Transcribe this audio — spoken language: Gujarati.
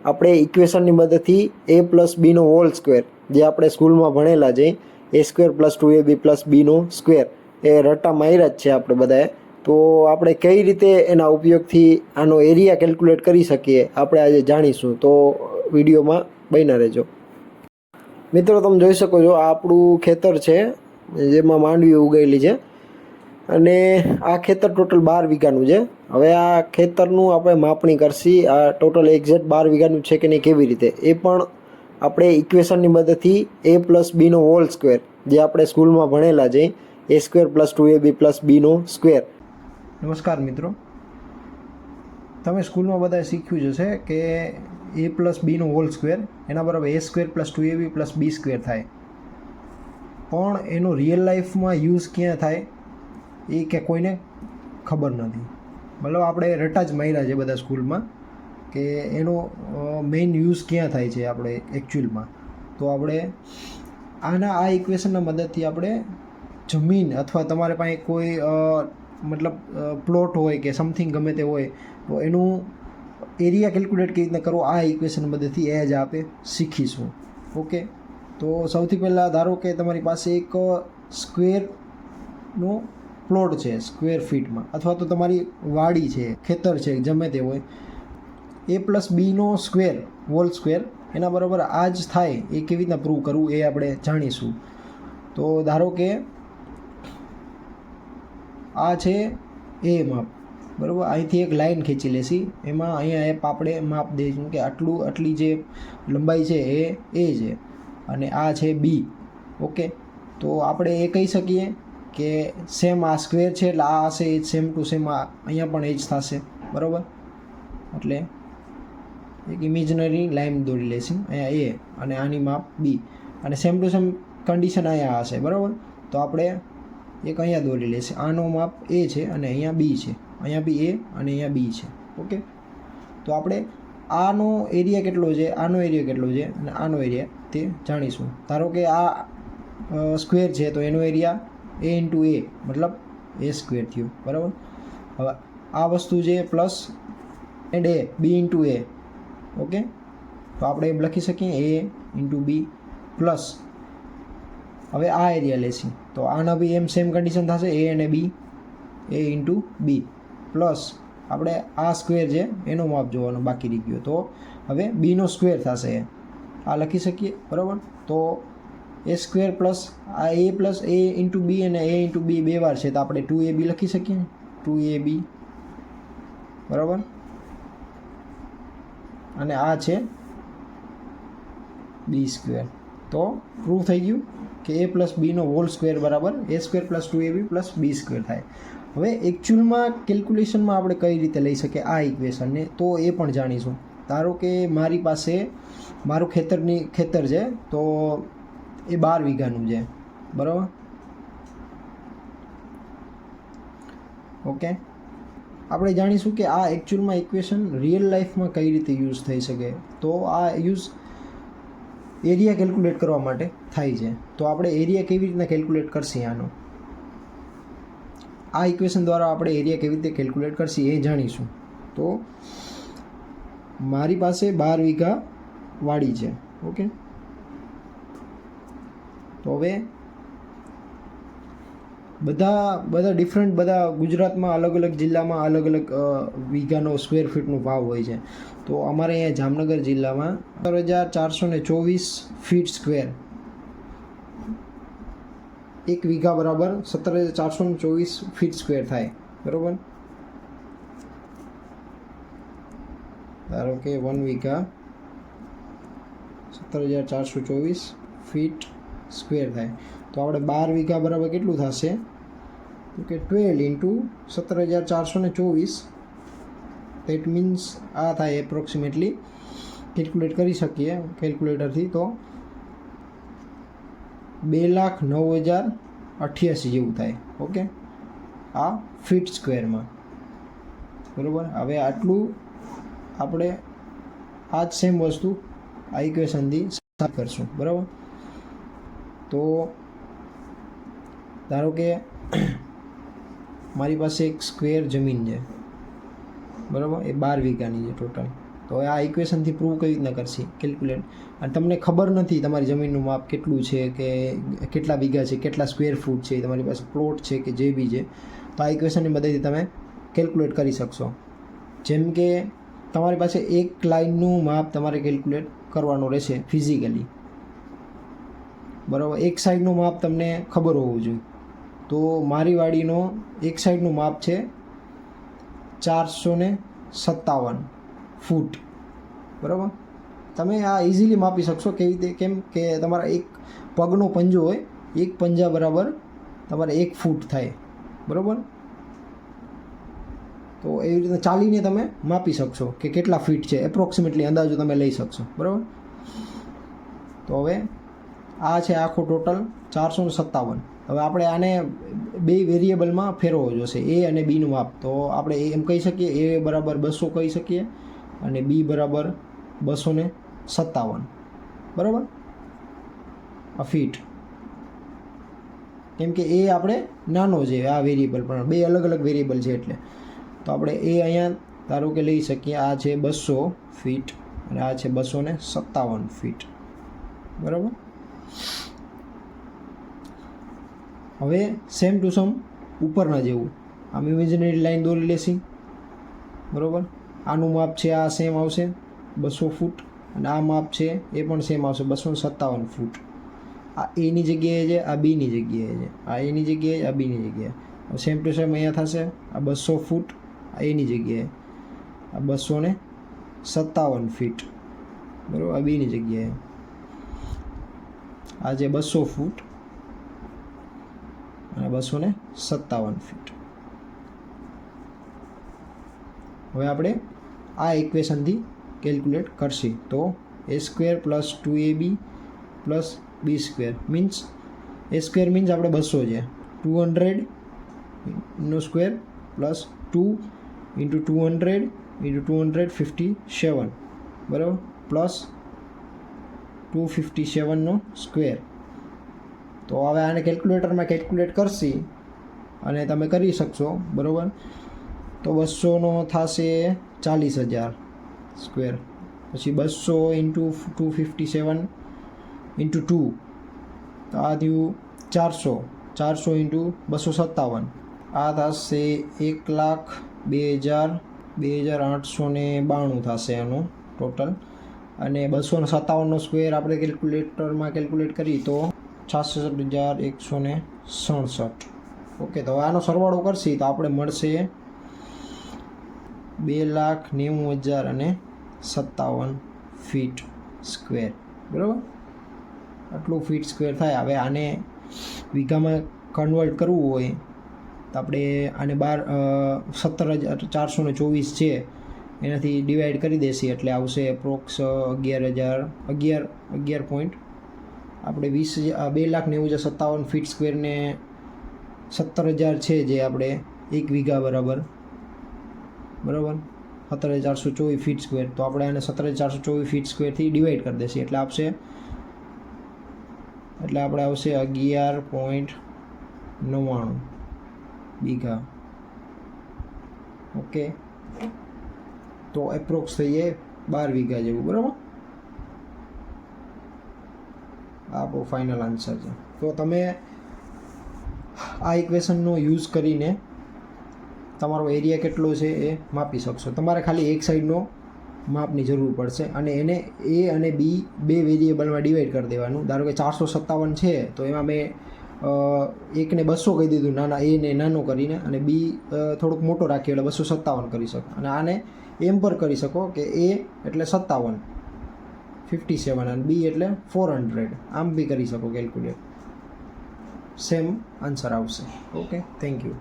આપણે ઇક્વેશનની મદદથી a plus Bino whole square જે આપણે સ્કૂલમાં ભણેલા છે a² + 2ab + bનો સ્ક્વેર એ રટા માર્યા જ છે આપણે બધાએ. તો આપણે કઈ રીતે એના ઉપયોગથી આનો એરિયા કેલ્ક્યુલેટ કરી શકીએ આપણે આજે જાણીશું. તો વિડીયોમાં બન્યા રહેજો. મિત્રો તમે જોઈ શકો છો આ આપણું ખેતર છે જેમાં માંડવી ઉગાયેલી છે અને આ ખેતર ટોટલ 12 વીઘાનું છે. હવે આ ખેતરનું આપણે માપણી કરશી આ ટોટલ એક્ઝેક્ટ 12 વીઘાનું છે કે નહીં કેવી રીતે એ પણ આપણે ઇક્વેશનની મદદથી a plus Bino whole square જે આપણે સ્કૂલમાં ભણેલા છે a² + 2ab + bનો સ્ક્વેર. નમસ્કાર મિત્રો, તમે સ્કૂલમાં બધા શીખ્યું જ હશે કે a plus Bino hall square એના બરાબર a² + 2ab + b² થાય. પણ એનો રિયલ લાઈફમાં યુઝ ક્યાં થાય એ કે કોઈને ખબર નથી. મતલબ આપણે રટા જ માર્યા છે બધા સ્કૂલમાં કે એનો મેઇન યુઝ ક્યાં થાય છે આપણે એકચ્યુઅલમાં. તો આપણે આ ઇક્વેશનના મદદથી આપણે જમીન અથવા તમારે પાસે કોઈ મતલબ પ્લોટ હોય કે સમથિંગ ગમે તે હોય તો એનું એરિયા કેલ્ક્યુલેટ કેવી રીતના કરવો આ ઇક્વેશન મદદથી એ જ આપણે શીખીશું. ઓકે, તો સૌથી પહેલાં ધારો કે તમારી પાસે એક સ્ક્વેરનો પ્લોટ છે સ્ક્વેર ફીટમાં, અથવા તો તમારી વાડી છે ખેતર છે ગમે તે હોય. a પ્લસ બીનો સ્ક્વેર હોલ સ્ક્વેર એના બરાબર આ જ થાય એ કેવી રીતના પ્રૂવ કરવું એ આપણે જાણીશું. તો ધારો કે આ છે એ માપ, બરાબર. અહીંથી એક લાઈન ખેંચી લેશી, એમાં અહીંયા એ આપણે માપ દઈશું કે આટલી જે લંબાઈ છે એ છે અને આ છે બી. ઓકે, તો આપણે એ કહી શકીએ કે સેમ આ સ્ક્વેર છે એટલે આ હશે એ સેમ ટુ સેમ અહીંયા પણ એ જ થશે, બરાબર. એટલે એક ઇમેજનરી લાઈન દોરી લેશી અહીંયા એ અને આની માપ બી અને સેમ ટુ સેમ કન્ડિશન અહીંયા હશે, બરાબર. તો આપણે એક અહીંયા દોરી લેશે, આનો માપ એ છે અને અહીંયા બી છે, અહીંયા બી એ અને અહીંયા બી છે. ઓકે, તો આપણે આનો એરિયા કેટલો છે, આનો એરિયા કેટલો છે અને આનો એરિયા તે જાણીશું. ધારો કે આ સ્ક્વેર છે તો એનો એરિયા a × a મતલબ a² થયું, બરાબર. હવે આ વસ્તુ છે plus and a b × a. Okay, તો આપણે એમ લખી શકીએ a × b પ્લસ હવે આ એરિયા લેશી તો આના બી એમ સેમ કન્ડિશન થશે a અને b a × b પ્લસ આપણે આ સ્ક્વેર છે એનો માપ જોવાનું બાકી રહી ગયો તો હવે બીનો સ્ક્વેર થશે આ લખી શકીએ, બરાબર. તો a² પ્લસ આ a પ્લસ a × b અને a × b બે વાર છે તો આપણે 2ab લખી શકીએ 2ab, બરાબર. અને આ છે b². તો પ્રૂવ થઈ ગયું કે a plus Bino whole square બરાબર a² + 2ab + b² થાય. હવે એકચ્યુઅલમાં કેલ્ક્યુલેશનમાં આપણે કઈ રીતે લઈ શકીએ આ ઇક્વેશનને તો એ પણ જાણીશું. ધારો કે મારી પાસે મારું ખેતર છે તો એ 12 વીઘાનું છે, બરાબર. ઓકે, આપણે જાણીશું કે આ એકચ્યુઅલમાં ઇક્વેશન રિયલ લાઈફમાં કઈ રીતે યુઝ થઈ શકે. તો આ યુઝ એરિયા કેલ્ક્યુલેટ કરવા માટે થાય છે. તો આપણે એરિયા કેવી રીતના કેલ્ક્યુલેટ કરશી આનો આ ઇક્વેશન દ્વારા આપણે એરિયા કેવી રીતે કેલ્ક્યુલેટ કરશી એ જાણીશું. તો મારી પાસે 12 વીઘા વાડી છે. ઓકે, તો હવે બધા ડિફરન્ટ બધા ગુજરાતમાં અલગ અલગ જિલ્લામાં અલગ અલગ વીઘાનો સ્ક્વેર ફીટનો ભાવ હોય છે. તો અમારે અહીંયા જામનગર જિલ્લામાં 17,424 ફીટ સ્ક્વેર, એક વીઘા બરાબર 17,424 ફીટ સ્ક્વેર થાય, બરાબર. ધારો કે 1 વીઘા 17,424 ફીટ સ્ક્વેર થાય તો આપણે 12 વીઘા બરાબર કેટલું થશે તો કે 12 × 17,424. દેટ મીન્સ આ થાય એપ્રોક્સિમેટલી કેલ્ક્યુલેટ કરી શકીએ કેલ્ક્યુલેટરથી તો 2,09,088 જેવું થાય. ઓકે, આ ફીટ સ્ક્વેરમાં, બરાબર. હવે આટલું આપણે આ જ સેમ વસ્તુ આ ઇક્વેશનથી સાફ કરશું, બરાબર. તો ધારો કે મારી પાસે એક સ્ક્વેર જમીન છે, બરાબર. એ 12 વીઘાની છે ટોટલ. તો આ ઇક્વેશનથી પ્રૂવ કઈ રીતના કરશે કેલ્ક્યુલેટ. અને તમને ખબર નથી તમારી જમીનનું માપ કેટલું છે કે કેટલા વીઘા છે, કેટલા સ્ક્વેર ફૂટ છે, તમારી પાસે પ્લોટ છે કે જે બી છે, તો આ ઇક્વેશનની મદદથી તમે કેલ્ક્યુલેટ કરી શકશો. જેમ કે તમારી પાસે એક લાઇનનું માપ તમારે કેલ્ક્યુલેટ કરવાનું રહેશે ફિઝિકલી, બરાબર. એક સાઈડનું માપ તમને ખબર હોવું જોઈએ. તો મારી વાડીનો એક સાઈડનું માપ છે 457 ફૂટ, બરાબર. તમે આ ઇઝીલી માપી શકશો. કેવી રીતે? કેમ કે તમારા એક પગનો પંજો હોય, એક પંજા બરાબર તમારે 1 ફૂટ થાય, બરાબર. તો એવી રીતે ચાલીને તમે માપી શકશો કે કેટલા ફીટ છે, એપ્રોક્સિમેટલી અંદાજો તમે લઈ શકશો, બરાબર. તો હવે આ છે આખો ટોટલ 457. હવે આપણે આને 2 વેરિયેબલમાં ફેરવવો જોશે, એ અને બીનું માપ. તો આપણે એમ કહી શકીએ એ બરાબર 200 કહી શકીએ અને બી બરાબર 257, બરાબર, આ ફીટ. કેમ કે એ આપણે નાનો છે આ વેરિયેબલ, પણ 2 અલગ અલગ વેરિયેબલ છે એટલે. તો આપણે એ અહીંયા ધારો કે લઈ શકીએ, આ છે 200 ફીટ અને આ છે 257 ફીટ, બરાબર. હવે સેમ ટુ સમ ઉપરના જેવું આમ ઇમેજિનરી લાઈન દોરી લેશી, બરાબર. આનું માપ છે આ સેમ આવશે 200 ફૂટ અને આ માપ છે એ પણ સેમ આવશે 257 ફૂટ. આ એની જગ્યાએ છે, આ બીની જગ્યાએ છે, આ એની જગ્યાએ, આ બીની જગ્યાએ. સેમ ટુ સેમ અહીંયા થશે, આ 200 ફૂટ આ એની જગ્યાએ, આ 257 ફીટ, બરાબર, આ બીની જગ્યાએ. આ જે 200 ફૂટ અને 257 ફીટ. હવે આપણે આ ઇક્વેશનથી કેલ્ક્યુલેટ કરશી. તો a² + 2ab + b² means a² means આપણે 200 છે, 200 નો સ્ક્વેર પ્લસ 2 × 200 × 257, બરાબર, પ્લસ 257 નો સ્ક્વેર. તો હવે આને કેલ્ક્યુલેટરમાં કેલ્ક્યુલેટ કરશી અને તમે કરી શકશો, બરાબર. તો 200 નો થશે 40,000 સ્ક્વેર, પછી 200 × 257 × 2, તો આ થયું 400 × 257, આ થશે 1,02,892 થશે એનું ટોટલ. અને 257 નો સ્ક્વેર આપણે કેલ્ક્યુલેટરમાં કેલ્ક્યુલેટ કરી તો 66,167. ઓકે. તો આનો સરવાળો કરશી તો આપણે મળશે 2,90,057 ફીટ સ્ક્વેર, બરાબર. આટલું ફીટ સ્ક્વેર થાય. હવે આને વીઘામાં કન્વર્ટ કરવું હોય તો આપણે આને 17,424 છે એનાથી ડિવાઈડ કરી દેશી એટલે આવશે એપ્રોક્સ 11,000 પોઈન્ટ. આપણે 2,90,057 ફીટ સ્ક્વેરને 17,000 છે જે આપણે 1 વીઘા બરાબર 17,424 ફીટ સ્ક્વેર. તો આપણે આને 17,424 ફીટ સ્ક્વેરથી ડિવાઈડ કરી દેશી એટલે આપણે આવશે 11.99 વીઘા. ઓકે. તો એપ્રોક્સ થઈએ 12 વીઘા જેવું, બરાબર. આ આપણો ફાઇનલ આન્સર છે. તો તમે આ ઇક્વેશનનો યુઝ કરીને તમારો એરિયા કેટલો છે એ માપી શકશો. તમારે ખાલી એક સાઈડનો માપની જરૂર પડશે અને એને એ અને બી 2 વેરિયેબલમાં ડિવાઈડ કરી દેવાનું. ધારો કે 457 છે તો એમાં મેં એકને 200 કહી દીધું નાના, એને નાનો કરીને, અને બી થોડુંક મોટો રાખ્યો એટલે 257 કરી શકો. અને આને એમ પર કરી શકો કે એ એટલે 57 અને બી એટલે 400, આમ બી કરી શકો કેલ્ક્યુલેટ. સેમ આન્સર આવશે. Okay, thank you.